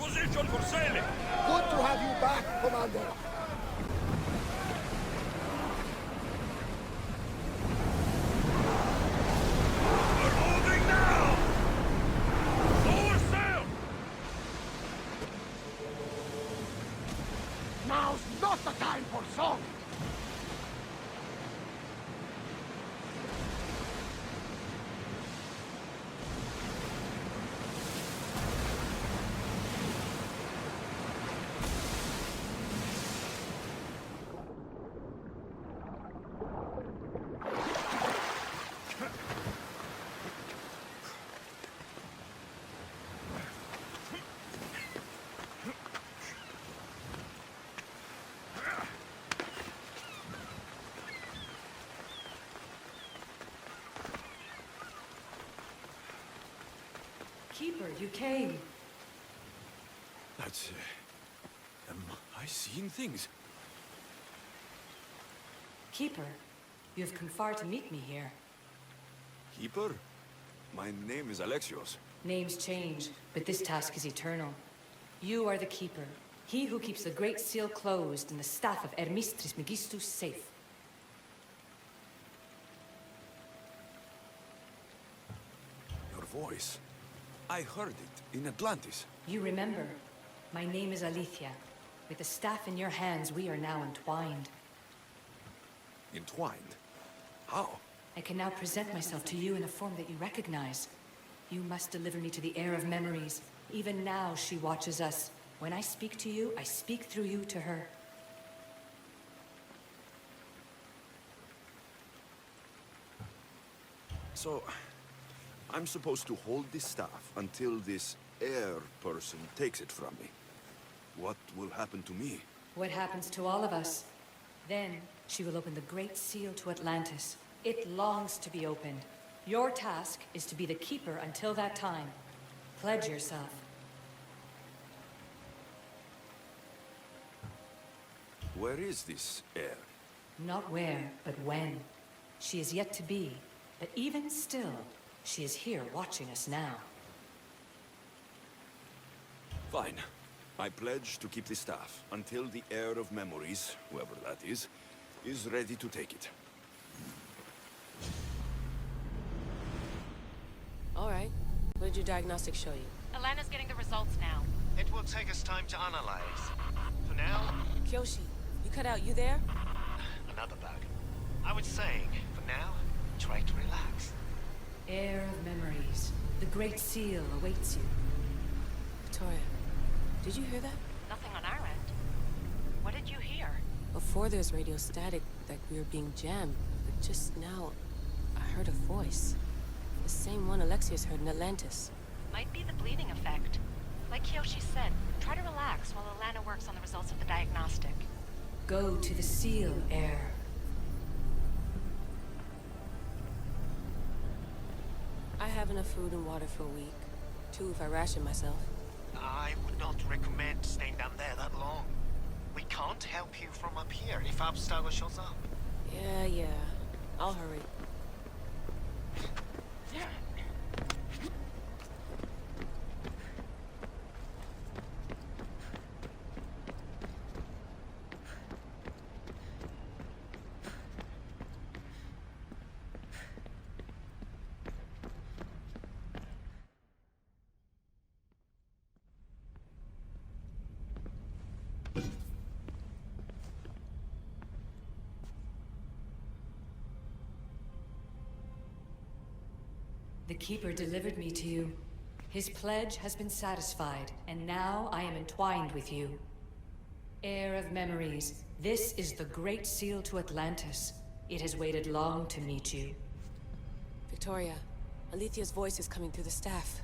position for sailing! Good to have you back, Commander. We're moving now! Lower sail! Now's not the time for song. Keeper, you came. That's... am I seeing things? Keeper, you have come far to meet me here. Keeper? My name is Alexios. Names change, but this task is eternal. You are the Keeper, he who keeps the Great Seal closed and the staff of Hermes Trismegistus safe. Your voice. I heard it in Atlantis. You remember. My name is Alethea. With the staff in your hands, we are now entwined. Entwined? How? I can now present myself to you in a form that you recognize. You must deliver me to the heir of memories. Even now, she watches us. When I speak to you, I speak through you to her. So, I'm supposed to hold this staff until this heir person takes it from me. What will happen to me? What happens to all of us? Then, she will open the Great Seal to Atlantis. It longs to be opened. Your task is to be the Keeper until that time. Pledge yourself. Where is this heir? Not where, but when. She is yet to be, but even still, she is here watching us now. Fine. I pledge to keep the staff until the heir of memories, whoever that is ready to take it. All right. What did your diagnostics show you? Alana's getting the results now. It will take us time to analyze. For now, Kyoshi, you cut out, you there? another bug. I was saying, for now, try to relax. Heir of memories. The Great Seal awaits you. Victoria, did you hear that? Nothing on our end. What did you hear? Before there's radio static, like we were being jammed. But just now, I heard a voice. The same one Alexios heard in Atlantis. Might be the bleeding effect. Like Kyoshi said, try to relax while Alana works on the results of the diagnostic. Go to the Seal, Heir. I have enough food and water for a week. 2 if I ration myself. I would not recommend staying down there that long. We can't help you from up here if Abstergo shows up. Yeah. I'll hurry. The Keeper delivered me to you. His pledge has been satisfied, and now I am entwined with you. Heir of memories, this is the Great Seal to Atlantis. It has waited long to meet you. Victoria, Alethea's voice is coming through the staff.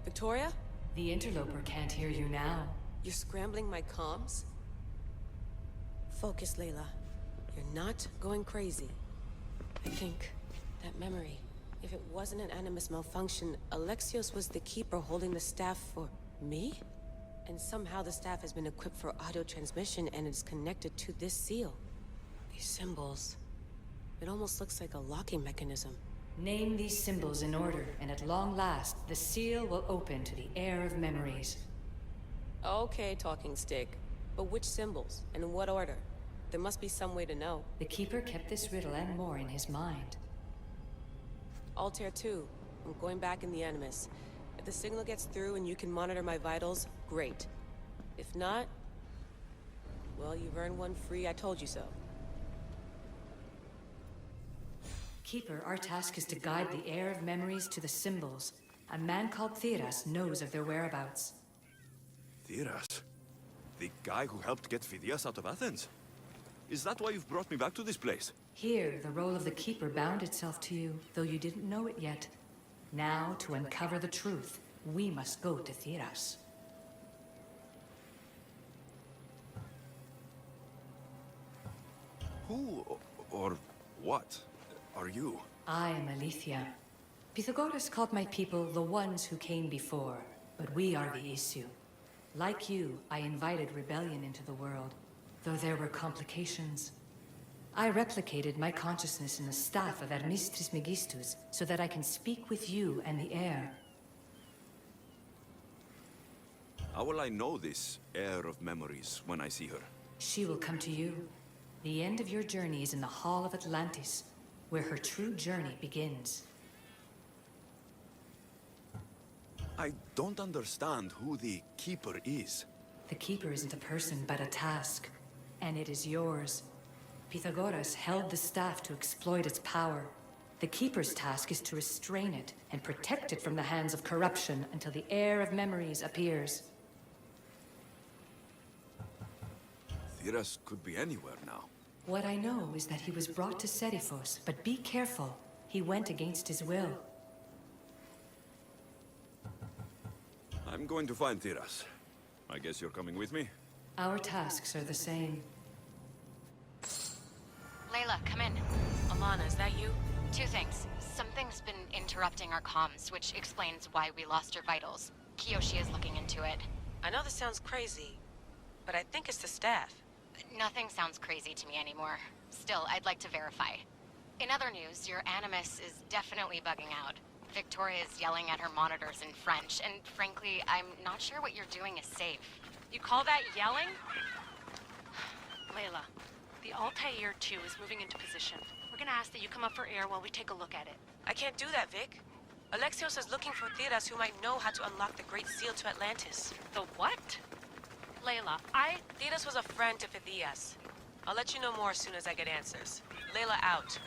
Victoria? The interloper can't hear you now. You're scrambling my comms? Focus, Layla. You're not going crazy. I think that memory, if it wasn't an Animus malfunction, Alexios was the Keeper holding the staff for me? And somehow the staff has been equipped for audio transmission and is connected to this seal. These symbols. It almost looks like a locking mechanism. Name these symbols in order, and at long last, the seal will open to the Heir of memories. Okay, talking stick. But which symbols? And in what order? There must be some way to know. The Keeper kept this riddle and more in his mind. Altair 2. I'm going back in the Animus. If the signal gets through and you can monitor my vitals, great. If not... well, you've earned one free I told you so. Keeper, our task is to guide the heir of memories to the symbols. A man called Theras knows of their whereabouts. Thiras? The guy who helped get Phidias out of Athens? Is that why you've brought me back to this place? Here, the role of the Keeper bound itself to you, though you didn't know it yet. Now, to uncover the truth, we must go to Theras. Who or what are you? I am Aletheia. Pythagoras called my people the ones who came before, but we are the issue. Like you, I invited rebellion into the world, though there were complications. I replicated my consciousness in the staff of Hermistris Megistus so that I can speak with you and the heir. How will I know this heir of memories when I see her? She will come to you. The end of your journey is in the Hall of Atlantis, where her true journey begins. I don't understand who the Keeper is. The Keeper isn't a person, but a task. And it is yours. Pythagoras held the staff to exploit its power. The Keeper's task is to restrain it and protect it from the hands of corruption until the heir of memories appears. Thiras could be anywhere now. What I know is that he was brought to Seriphos, but be careful. He went against his will. I'm going to find Thiras. I guess you're coming with me? Our tasks are the same. Layla, come in. Alana, is that you? Two things. Something's been interrupting our comms, which explains why we lost your vitals. Kiyoshi is looking into it. I know this sounds crazy, but I think it's the staff. Nothing sounds crazy to me anymore. Still, I'd like to verify. In other news, your Animus is definitely bugging out. Victoria is yelling at her monitors in French, and frankly, I'm not sure what you're doing is safe. You call that yelling? Layla, the Altair 2 is moving into position. We're gonna ask that you come up for air while we take a look at it. I can't do that, Vic. Alexios is looking for Theras who might know how to unlock the Great Seal to Atlantis. The what? Layla, Theras was a friend to Phidias. I'll let you know more as soon as I get answers. Layla out.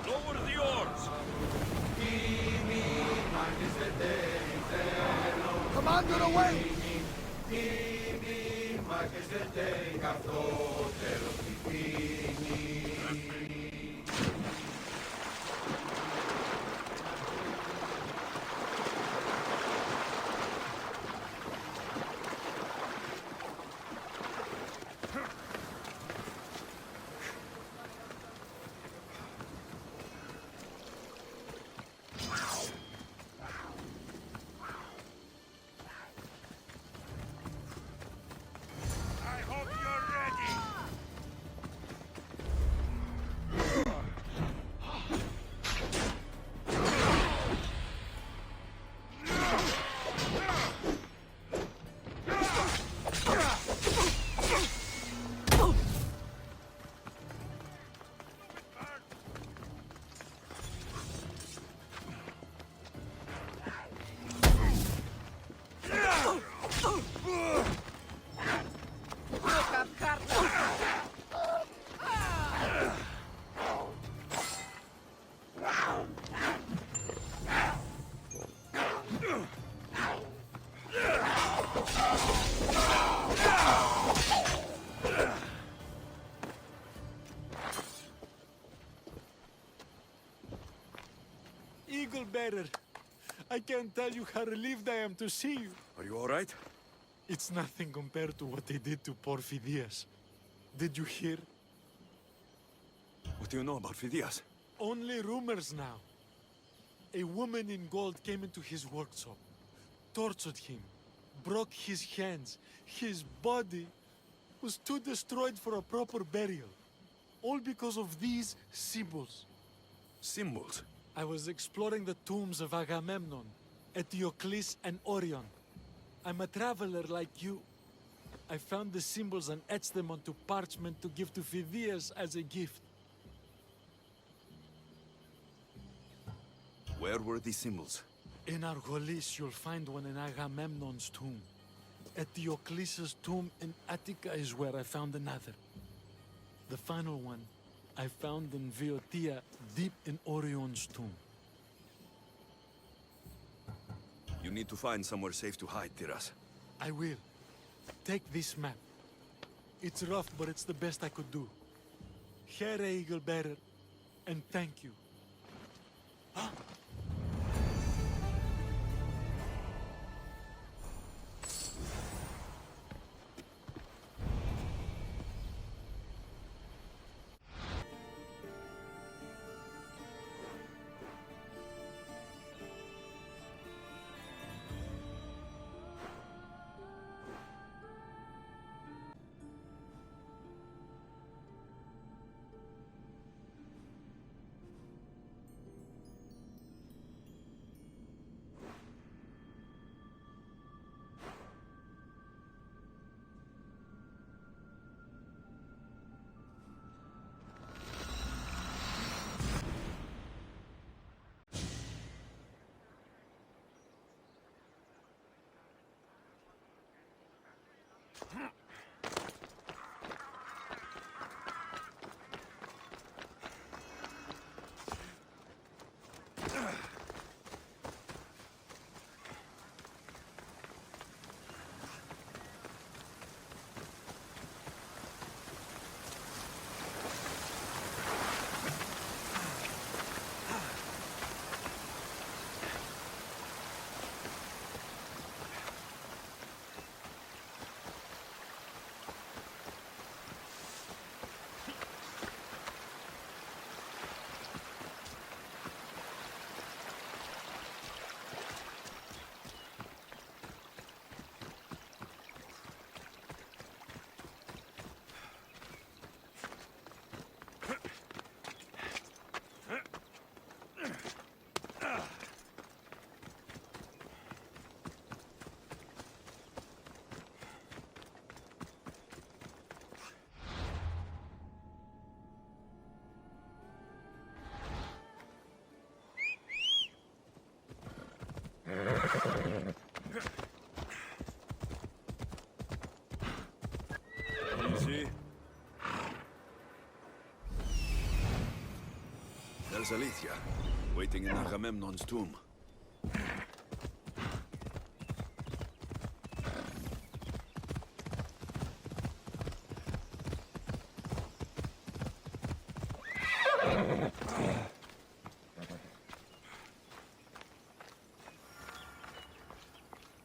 Lower the oars! Commander, away! I hope you're ready. Eagle Bearer, I can't tell you how relieved I am to see you. Are you all right? It's nothing compared to what they did to poor Phidias. Did you hear? What do you know about Phidias? Only rumors now. A woman in gold came into his workshop. tortured him, broke his hands. His body was too destroyed for a proper burial. All because of these symbols. Symbols? I was exploring the tombs of Agamemnon, Eteocles, and Orion. I'm a traveler like you. I found the symbols and etched them onto parchment to give to Phidias as a gift. Where were these symbols? In Argolis, you'll find one in Agamemnon's tomb. Eteocles' tomb in Attica is where I found another. The final one I found in Viotia, deep in Orion's tomb. You need to find somewhere safe to hide, Tiras. I will. Take this map. It's rough, but it's the best I could do. Here, Eagle Bearer, and thank you. Easy. There's Alethea, waiting in Agamemnon's tomb.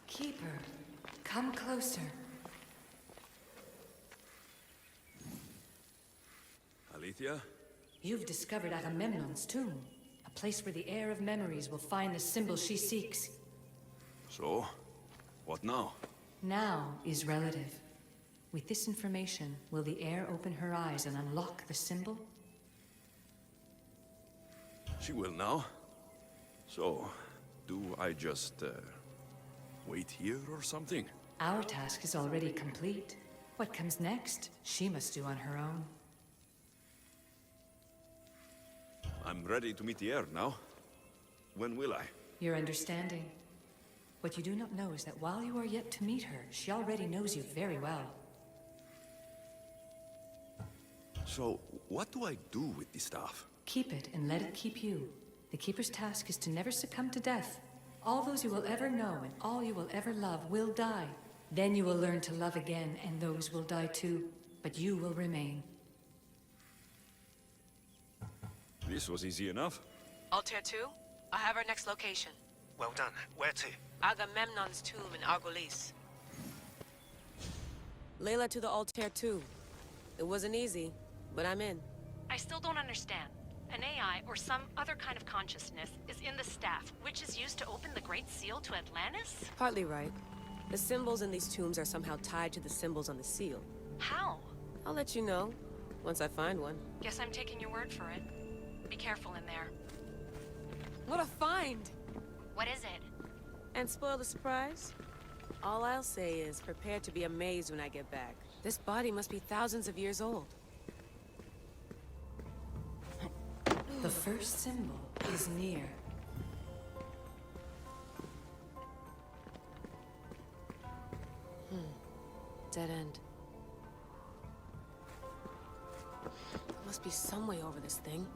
Keeper, come closer. Alethea? You've discovered Agamemnon's tomb, a place where the heir of memories will find the symbol she seeks. So, what now? Now is relative. With this information, will the heir open her eyes and unlock the symbol? She will now. So, do I just, wait here or something? Our task is already complete. What comes next, she must do on her own. I'm ready to meet the heir now. When will I? Your understanding. What you do not know is that while you are yet to meet her, she already knows you very well. So, what do I do with the staff? Keep it and let it keep you. The Keeper's task is to never succumb to death. All those you will ever know and all you will ever love will die. Then you will learn to love again, and those will die too. But you will remain. This was easy enough. Altair 2, I have our next location. Well done. Where to? Agamemnon's tomb in Argolis. Layla to the Altair 2. It wasn't easy, but I'm in. I still don't understand. an AI or some other kind of consciousness is in the staff, which is used to open the Great Seal to Atlantis? Partly right. The symbols in these tombs are somehow tied to the symbols on the seal. How? I'll let you know, once I find one. Guess I'm taking your word for it. Be careful in there. What a find! What is it? And spoil the surprise? All I'll say is, prepare to be amazed when I get back. This body must be thousands of years old. The first symbol is near. Dead end. There must be some way over this thing.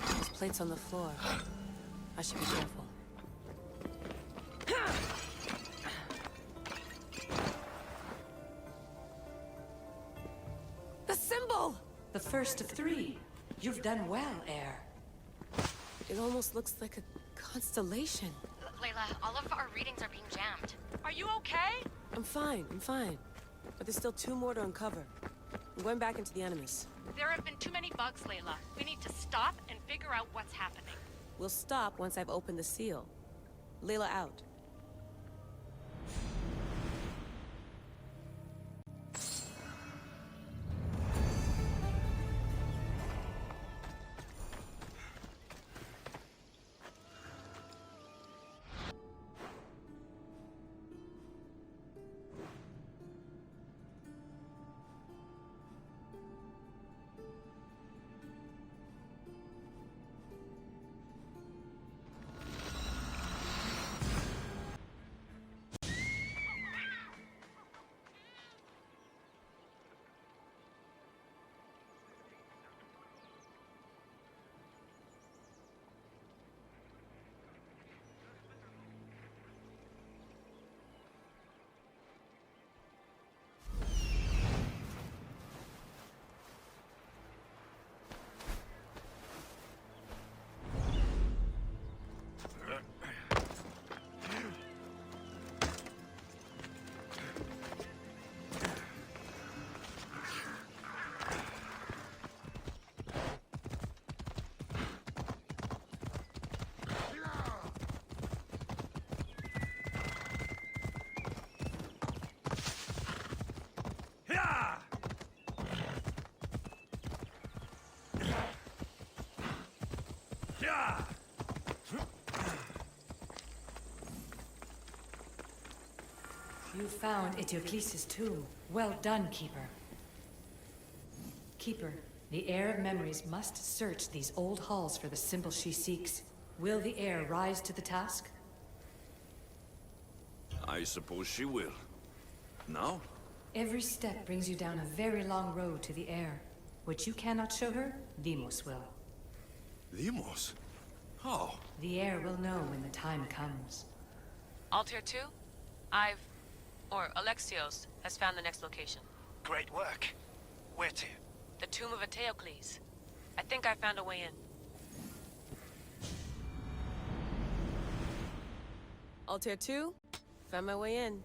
There's plates on the floor. I should be careful. The symbol! The first of three. You've done well, Air. It almost looks like a constellation. Layla, all of our readings are being jammed. Are you okay? I'm fine. But there's still 2 more to uncover. I'm going back into the Animus. There have been too many bugs, Layla. We need to stop and figure out what's happening. We'll stop once I've opened the seal. Layla out. You found Eteocles' tomb. Well done, Keeper. Keeper, the Heir of Memories must search these old halls for the symbol she seeks. Will the Heir rise to the task? I suppose she will. Now? Every step brings you down a very long road to the Heir. What you cannot show her, Deimos will. Deimos? How? The Heir will know when the time comes. Altair 2? Alexios has found the next location. Great work. Where to? The tomb of Eteocles. I think I found a way in. Altair 2? Found my way in.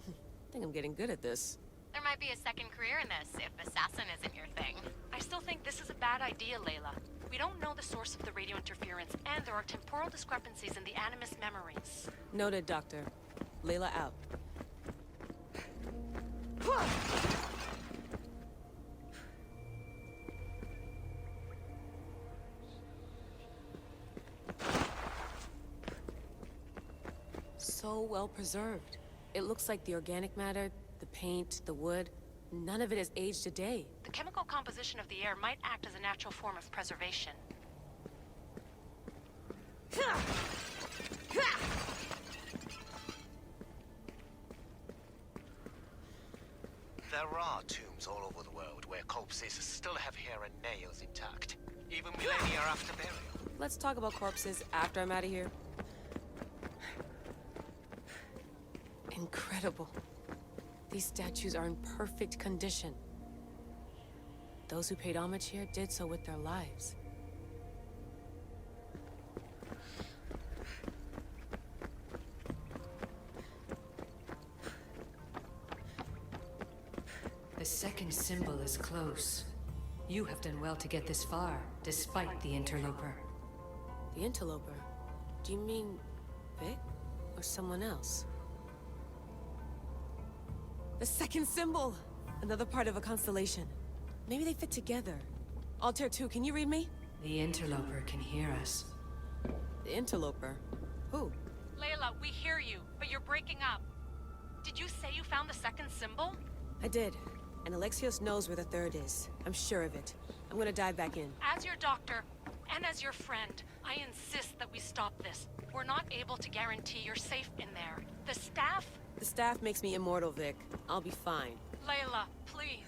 I think I'm getting good at this. There might be a second career in this if assassin isn't your thing. I still think this is a bad idea, Layla. We don't know the source of the radio interference, and there are temporal discrepancies in the Animus memories. Noted, Doctor. Layla out. So well preserved. It looks like the organic matter, the paint, the wood, none of it has aged a day. The chemical composition of the air might act as a natural form of preservation. There are tombs all over the world where corpses still have hair and nails intact, even millennia after burial. Let's talk about corpses after I'm out of here. Incredible. These statues are in perfect condition. those who paid homage here did so with their lives. The second symbol is close. You have done well to get this far, despite the interloper. The interloper? Do you mean Vic? Or someone else? The second symbol! Another part of a constellation. Maybe they fit together. Altair 2, can you read me? The interloper can hear us. The interloper? Who? Layla, we hear you, but you're breaking up. Did you say you found the second symbol? I did. And Alexios knows where the third is. I'm sure of it. I'm gonna dive back in. As your doctor, and as your friend, I insist that we stop this. We're not able to guarantee you're safe in there. The staff... The staff makes me immortal, Vic. I'll be fine. Layla, please.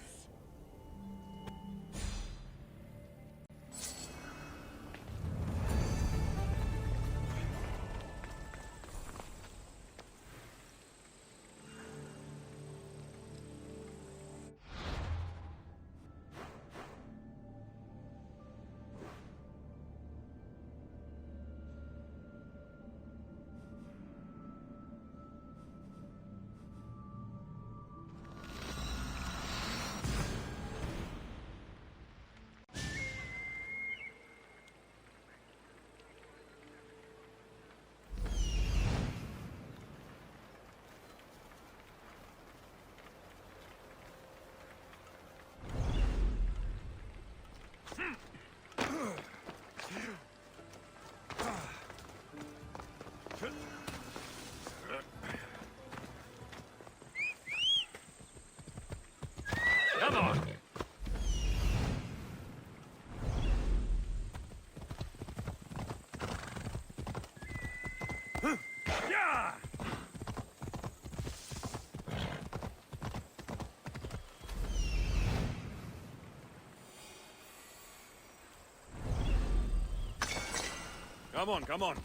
Come on! Yeah! Come on, come on.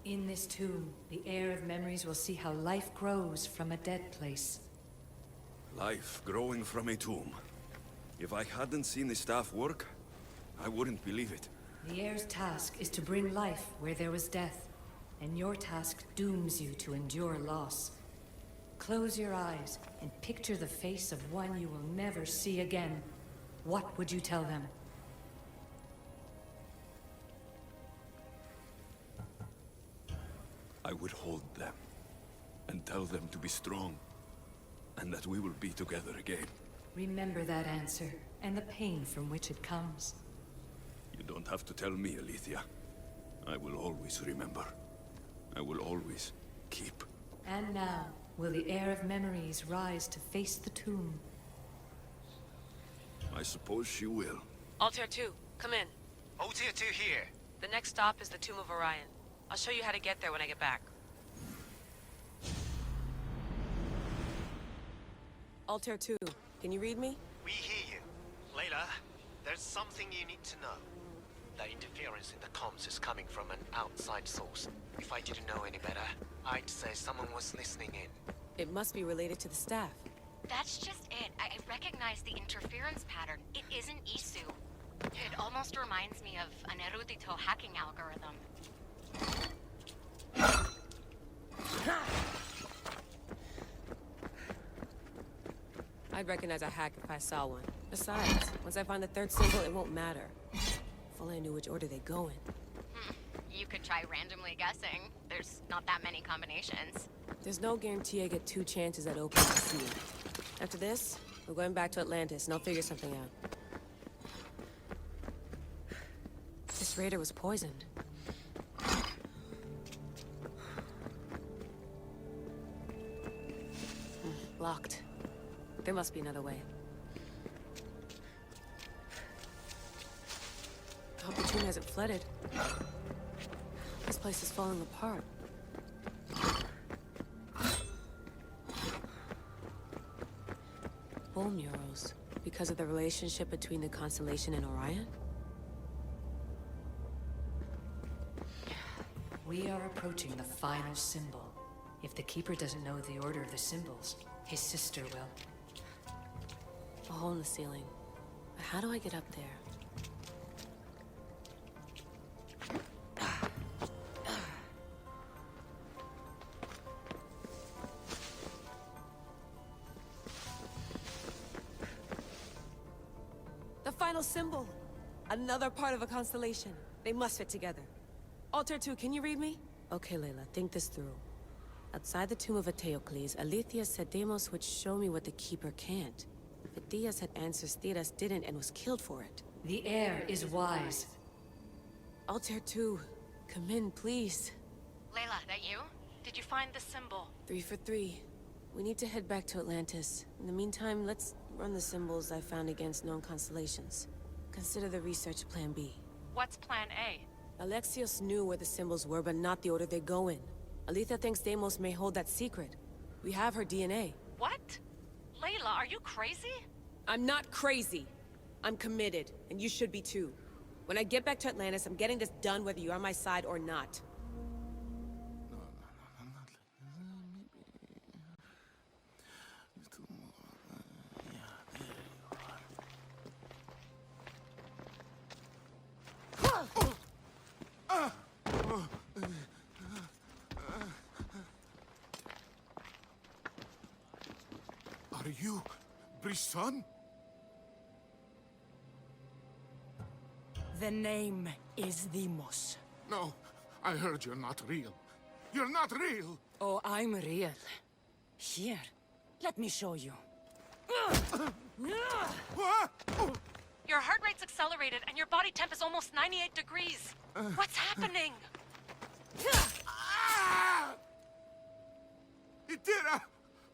In this tomb, the heir of memories will see how life grows from a dead place. Life growing from a tomb. If I hadn't seen the staff work, I wouldn't believe it. The heir's task is to bring life where there was death, and your task dooms you to endure loss. Close your eyes and picture the face of one you will never see again. What would you tell them? I would hold them and tell them to be strong, and that we will be together again. Remember that answer, and the pain from which it comes. You don't have to tell me, Alethea. I will always remember. I will always keep. And now, will the heir of memories rise to face the tomb? I suppose she will. Altair 2, come in. Altair 2 here. The next stop is the Tomb of Orion. I'll show you how to get there when I get back. Altair 2, can you read me? We hear you. Layla, there's something you need to know. That interference in the comms is coming from an outside source. If I didn't know any better, I'd say someone was listening in. It must be related to the staff. That's just it. I recognize the interference pattern. It isn't Isu. It almost reminds me of an erudito hacking algorithm. I'd recognize a hack if I saw one. Besides, once I find the third symbol, it won't matter. If only I knew which order they go in. You could try randomly guessing. There's not that many combinations. There's no guarantee I get 2 chances at opening the seal. After this, we're going back to Atlantis, and I'll figure something out. This raider was poisoned. Locked. There must be another way. I hope the tomb hasn't flooded. This place is falling apart. Bone murals. Because of the relationship between the constellation and Orion? We are approaching the final symbol. If the Keeper doesn't know the order of the symbols, his sister will. A hole in the ceiling. But how do I get up there? The final symbol! Another part of a constellation. They must fit together. Alter 2, can you read me? Okay, Layla, think this through. Outside the tomb of Eteocles, Alethea said Deimos would show me what the Keeper can't. But Theas had answers Theras didn't and was killed for it. The heir is wise. Altair 2, come in, please. Layla, that you? Did you find the symbol? 3 for 3. We need to head back to Atlantis. In the meantime, let's run the symbols I found against known constellations. Consider the research plan B. What's plan A? Alexios knew where the symbols were, but not the order they go in. Aletha thinks Deimos may hold that secret. We have her DNA. What? Layla, are you crazy? I'm not crazy. I'm committed, and you should be too. When I get back to Atlantis, I'm getting this done whether you're on my side or not. Are you Brisson? The name is Deimos. No, I heard you're not real. You're not real! Oh, I'm real. Here, let me show you. What? Your heart rate's accelerated and your body temp is almost 98 degrees. What's happening? Itira!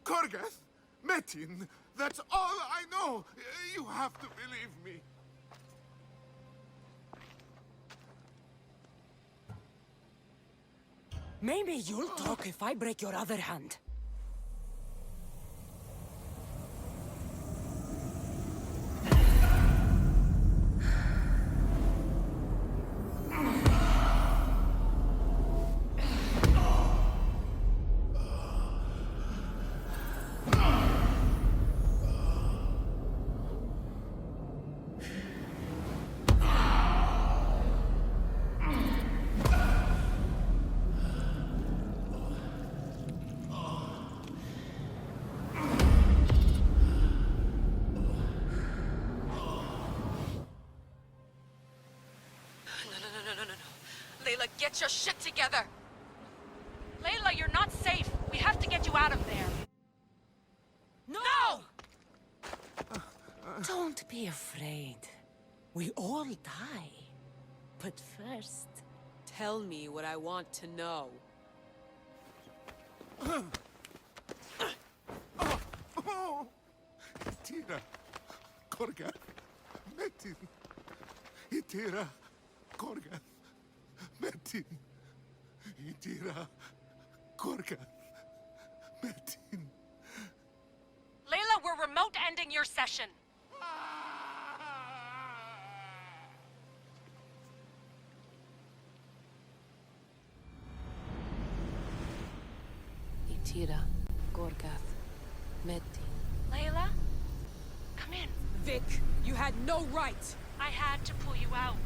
Korgath! Metin! That's all I know! You have to believe me. Maybe you'll talk if I break your other hand. Layla, get your shit together! Layla, you're not safe. We have to get you out of there. No! Don't be afraid. We all die. But first... Tell me what I want to know. Itira! Korgath! Metin! Itira! Korgath! Metin! Itira! Korgath! Metin! Layla, we're remote ending your session. Itira, Gorgath, Metin. Layla? Come in. Vic, you had no right! I had to pull you out.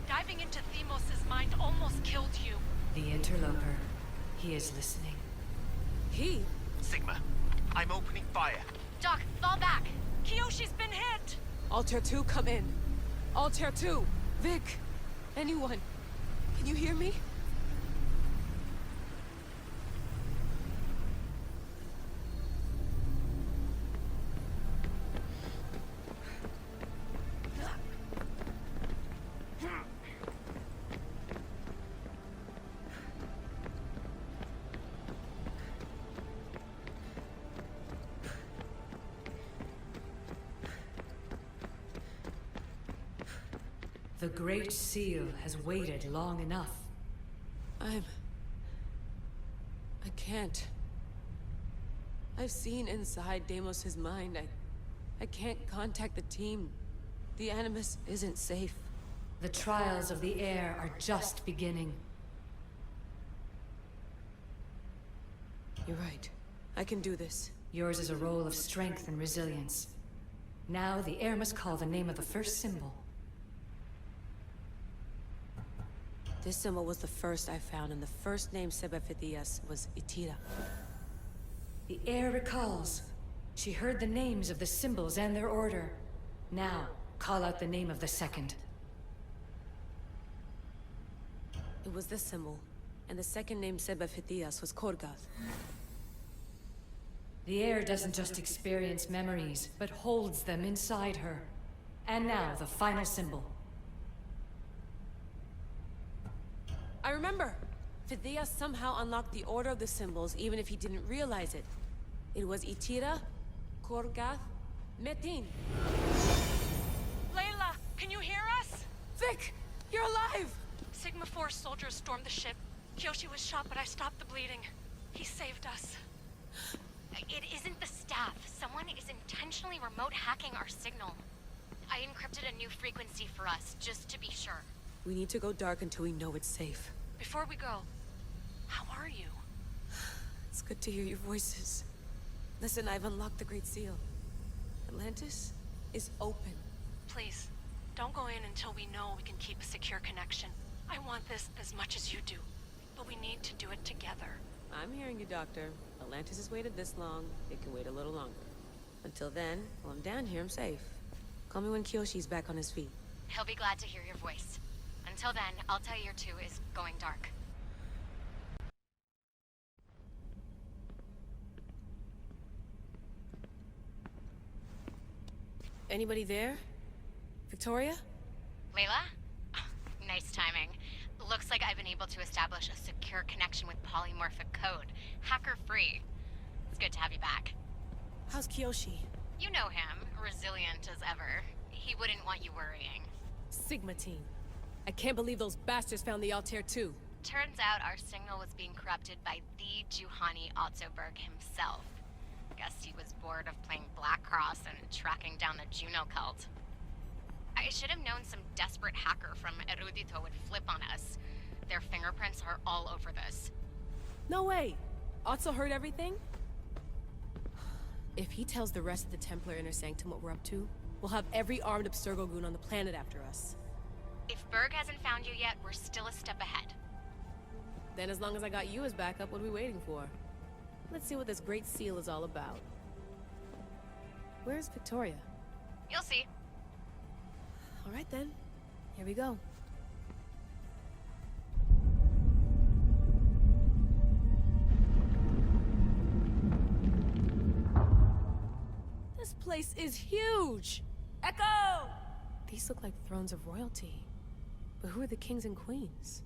Diving into Deimos' mind almost killed you. The interloper. He is listening. He? Sigma, I'm opening fire. Doc, fall back. Kiyoshi's been hit! Altair 2, come in. Altair 2! Vic! Anyone? Can you hear me? The Great Seal has waited long enough. I can't. I've seen inside Deimos' mind. I can't contact the team. The Animus isn't safe. The trials of the air are just beginning. You're right. I can do this. Yours is a role of strength and resilience. Now the air must call the name of the first symbol. This symbol was the first I found, and the first name Sebefithias was Itira. The air recalls. She heard the names of the symbols and their order. Now, call out the name of the second. It was this symbol, and the second name Sebefithias was Korgath. The air doesn't just experience memories, but holds them inside her. And now, the final symbol. I remember! Phidias somehow unlocked the order of the symbols, even if he didn't realize it. It was Itira, Korgath, Metin. Layla, can you hear us? Vic! You're alive! Sigma 4 soldiers stormed the ship. Kyoshi was shot, but I stopped the bleeding. He saved us. It isn't the staff. Someone is intentionally remote hacking our signal. I encrypted a new frequency for us, just to be sure. We need to go dark until we know it's safe. Before we go, how are you? It's good to hear your voices. Listen, I've unlocked the Great Seal. Atlantis is open. Please, don't go in until we know we can keep a secure connection. I want this as much as you do, but we need to do it together. I'm hearing you, Doctor. Atlantis has waited this long. It can wait a little longer. Until then, while I'm down here, I'm safe. Call me when Kyoshi's back on his feet. He'll be glad to hear your voice. Until then, I'll tell you your 2 is going dark. Anybody there? Victoria? Layla? Nice timing. Looks like I've been able to establish a secure connection with polymorphic code. Hacker-free. It's good to have you back. How's Kyoshi? You know him, resilient as ever. He wouldn't want you worrying. Sigma team. I can't believe those bastards found the Altair too. Turns out our signal was being corrupted by the Juhani Otzoberg himself. Guess he was bored of playing Black Cross and tracking down the Juno cult. I should have known some desperate hacker from Erudito would flip on us. Their fingerprints are all over this. No way! Otso heard everything? If he tells the rest of the Templar Inner Sanctum what we're up to, we'll have every armed Abstergo goon on the planet after us. If Berg hasn't found you yet, we're still a step ahead. Then as long as I got you as backup, what are we waiting for? Let's see what this Great Seal is all about. Where's Victoria? You'll see. All right then. Here we go. This place is huge! Echo! These look like thrones of royalty. But who are the kings and queens?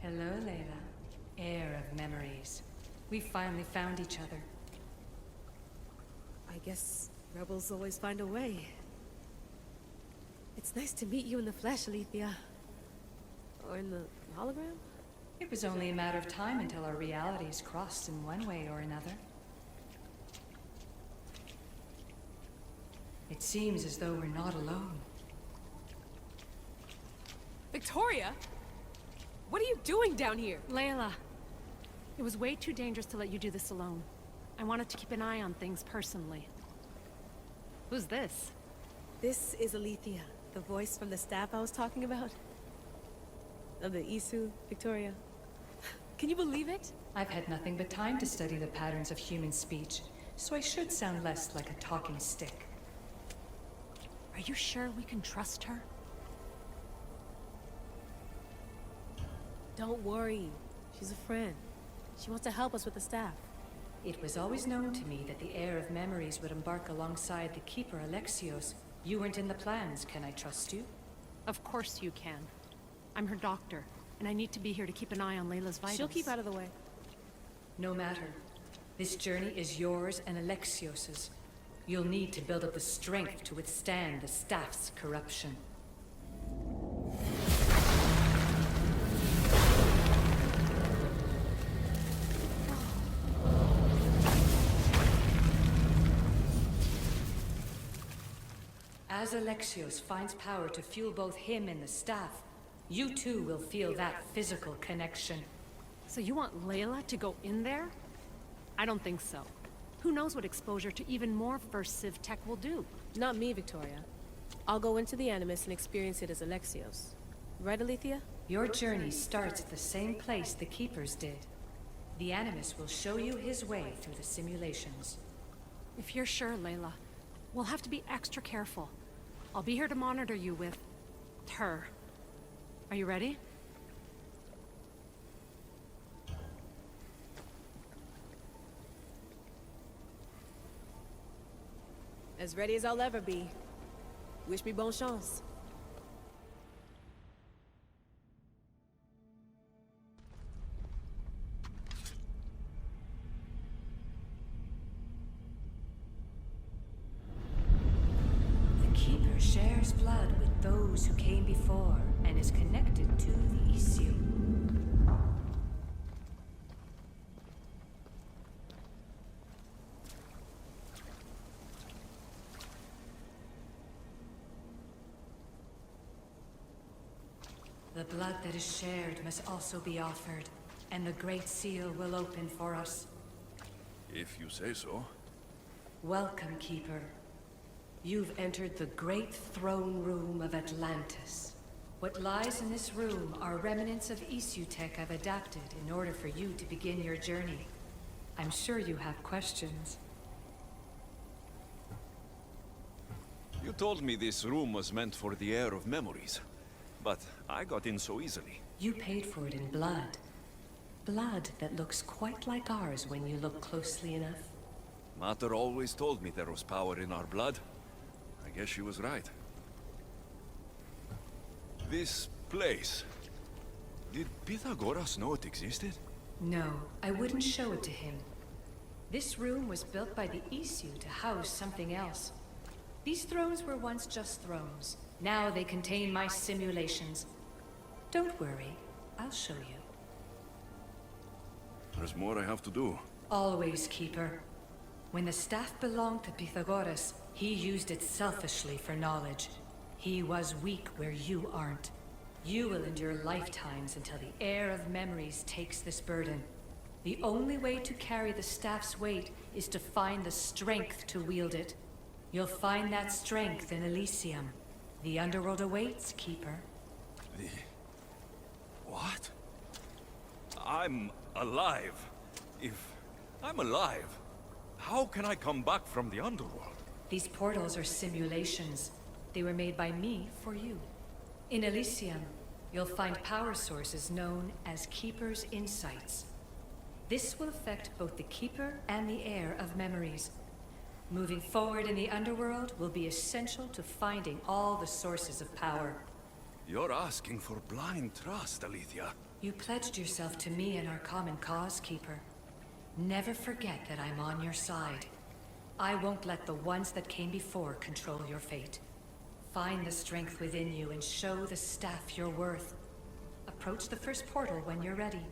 Hello, Layla. Heir of memories. We finally found each other. I guess rebels always find a way. It's nice to meet you in the flesh, Alethea. Or in the hologram? It was only a matter of time until our realities crossed in one way or another. It seems as though we're not alone. Victoria? What are you doing down here? Layla, it was way too dangerous to let you do this alone. I wanted to keep an eye on things personally. Who's this? This is Alethea, the voice from the staff I was talking about. Of the Isu, Victoria. Can you believe it? I've had nothing but time to study the patterns of human speech. so I should sound less like a talking stick. Are you sure we can trust her? Don't worry. She's a friend. She wants to help us with the staff. It was always known to me that the heir of memories would embark alongside the Keeper Alexios. You weren't in the plans, can I trust you? Of course you can. I'm her doctor, and I need to be here to keep an eye on Layla's vitals. She'll keep out of the way. No matter. This journey is yours and Alexios's. You'll need to build up the strength to withstand the staff's corruption. As Alexios finds power to fuel both him and the staff, you too will feel that physical connection. So you want Layla to go in there? I don't think so. Who knows what exposure to even more first Civ tech will do? Not me, Victoria. I'll go into the Animus and experience it as Alexios. Right, Alethea? Your journey starts at the same place the Keepers did. The Animus will show you his way through the simulations. If you're sure, Layla, we'll have to be extra careful. I'll be here to monitor you with her. Are you ready? As ready as I'll ever be. Wish me bonne chance. The Keeper shares blood with those who came before and is connected to the ACO. The blood that is shared must also be offered, and the Great Seal will open for us. If you say so. Welcome, Keeper. You've entered the great throne room of Atlantis. What lies in this room are remnants of ACO tech I've adapted in order for you to begin your journey. I'm sure you have questions. You told me this room was meant for the heir of memories. But I got in so easily. You paid for it in blood. Blood that looks quite like ours when you look closely enough. Mater always told me there was power in our blood. I guess she was right. This place... Did Pythagoras know it existed? No, I wouldn't show it to him. This room was built by the ACO to house something else. These thrones were once just thrones. Now they contain my simulations. Don't worry, I'll show you. There's more I have to do. Always, Keeper. When the staff belonged to Pythagoras, he used it selfishly for knowledge. He was weak where you aren't. You will endure lifetimes until the heir of memories takes this burden. The only way to carry the staff's weight is to find the strength to wield it. You'll find that strength in Elysium. The underworld awaits, Keeper. What? I'm alive. If I'm alive, how can I come back from the underworld? These portals are simulations. They were made by me for you. In Elysium, you'll find power sources known as Keeper's Insights. This will affect both the Keeper and the heir of memories. Moving forward in the underworld will be essential to finding all the sources of power. You're asking for blind trust, Alethea. You pledged yourself to me and our common cause, Keeper. Never forget that I'm on your side. I won't let the ones that came before control your fate. Find the strength within you and show the staff your worth. Approach the first portal when you're ready.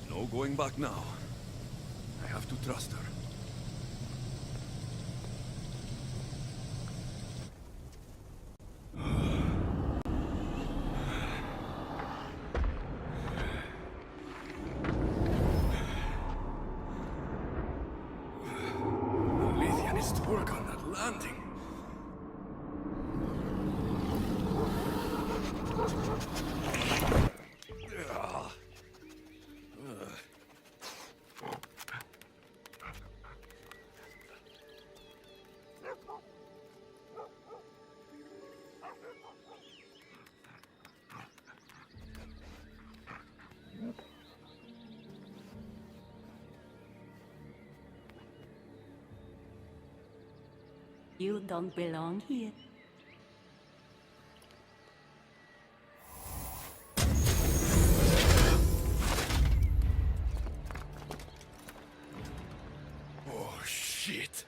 No going back now. I have to trust her. landing. You don't belong here. Oh, shit.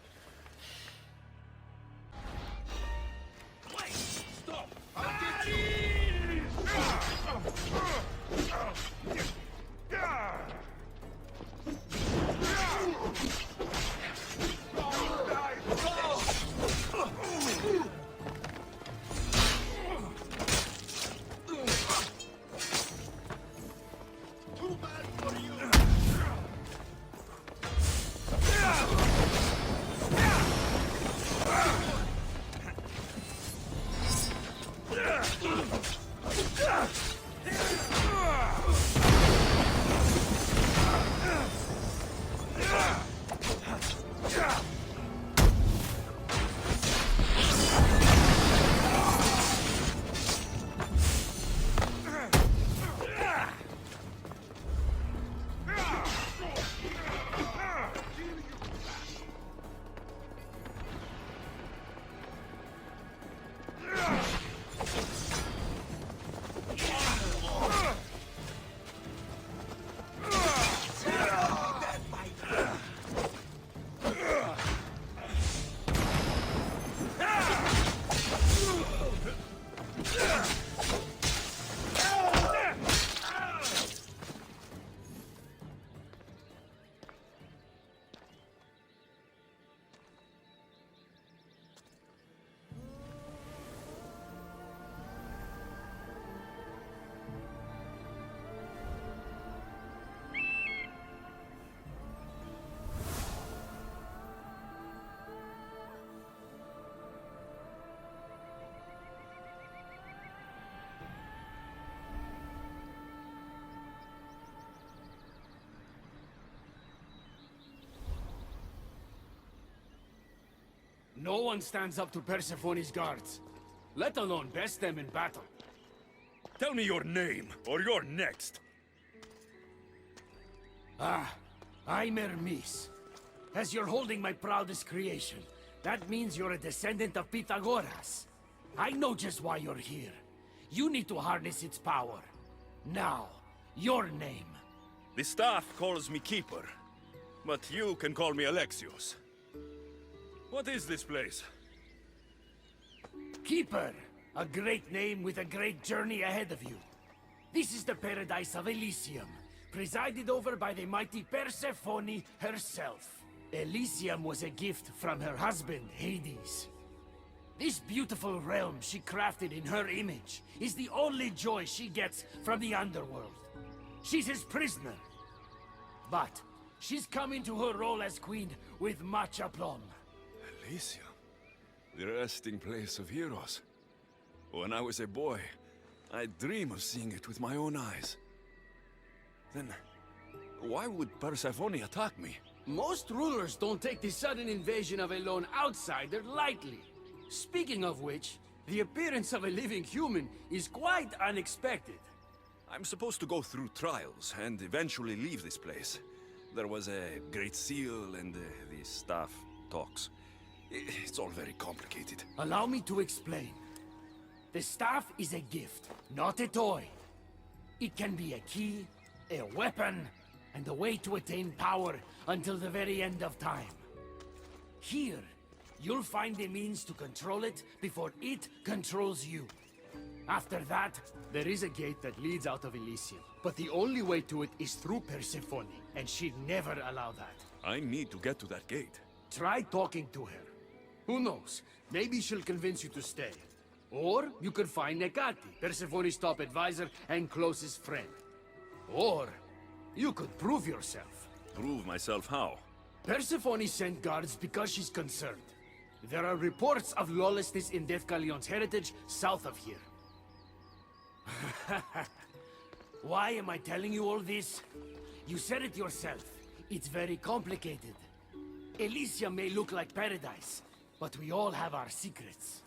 No one stands up to Persephone's guards, let alone best them in battle. Tell me your name, or you're next. I'm Hermes. As you're holding my proudest creation, that means you're a descendant of Pythagoras. I know just why you're here. You need to harness its power. Now, your name. The staff calls me Keeper, but you can call me Alexios. What is this place? Keeper, a great name with a great journey ahead of you. This is the paradise of Elysium, presided over by the mighty Persephone herself. Elysium was a gift from her husband, Hades. This beautiful realm she crafted in her image is the only joy she gets from the underworld. She's his prisoner. But she's come into her role as queen with much aplomb. Elysium, the resting place of heroes. When I was a boy, I'd dream of seeing it with my own eyes. Then, why would Persephone attack me? Most rulers don't take the sudden invasion of a lone outsider lightly. Speaking of which, the appearance of a living human is quite unexpected. I'm supposed to go through trials and eventually leave this place. There was a great seal and the staff talks. It's all very complicated. Allow me to explain. The staff is a gift, not a toy. It can be a key, a weapon, and a way to attain power until the very end of time. Here, you'll find the means to control it before it controls you. After that, there is a gate that leads out of Elysium. But the only way to it is through Persephone, and she'd never allow that. I need to get to that gate. Try talking to her. Who knows? Maybe she'll convince you to stay. Or you could find Nekati, Persephone's top advisor and closest friend. Or you could prove yourself. Prove myself how? Persephone sent guards because she's concerned. There are reports of lawlessness in Deathgalion's heritage south of here. Why am I telling you all this? You said it yourself. It's very complicated. Elysium may look like paradise, but we all have our secrets.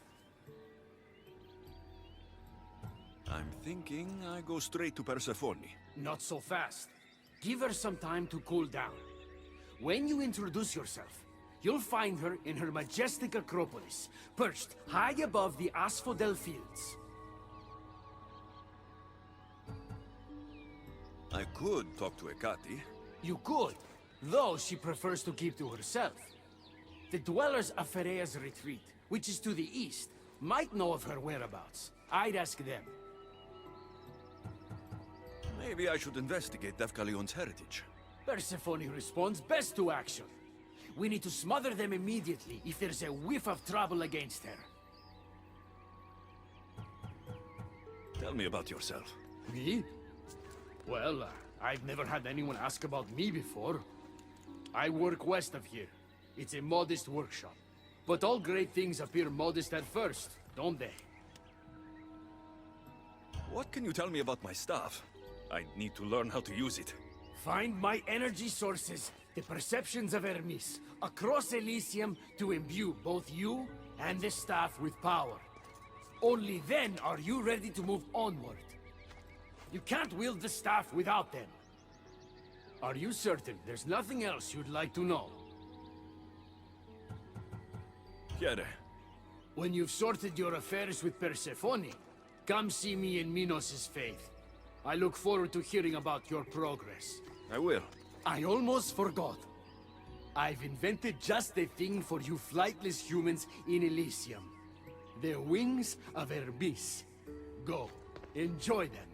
I'm thinking I go straight to Persephone. Not so fast. Give her some time to cool down. When you introduce yourself, you'll find her in her majestic acropolis, perched high above the asphodel fields. I could talk to Ekati. You could, though she prefers to keep to herself. The dwellers of Pherea's retreat, which is to the east, might know of her whereabouts. I'd ask them. Maybe I should investigate Deathgalion's heritage. Persephone responds best to action. We need to smother them immediately if there's a whiff of trouble against her. Tell me about yourself. Me? Well, I've never had anyone ask about me before. I work west of here. It's a modest workshop. But all great things appear modest at first, don't they? What can you tell me about my staff? I need to learn how to use it. Find my energy sources, the perceptions of Hermes, across Elysium to imbue both you and the staff with power. Only then are you ready to move onward. You can't wield the staff without them. Are you certain there's nothing else you'd like to know? Chiede. When you've sorted your affairs with Persephone, come see me in Minos' faith. I look forward to hearing about your progress. I will. I almost forgot. I've invented just the thing for you flightless humans in Elysium. The wings of Hermes. Go, enjoy them.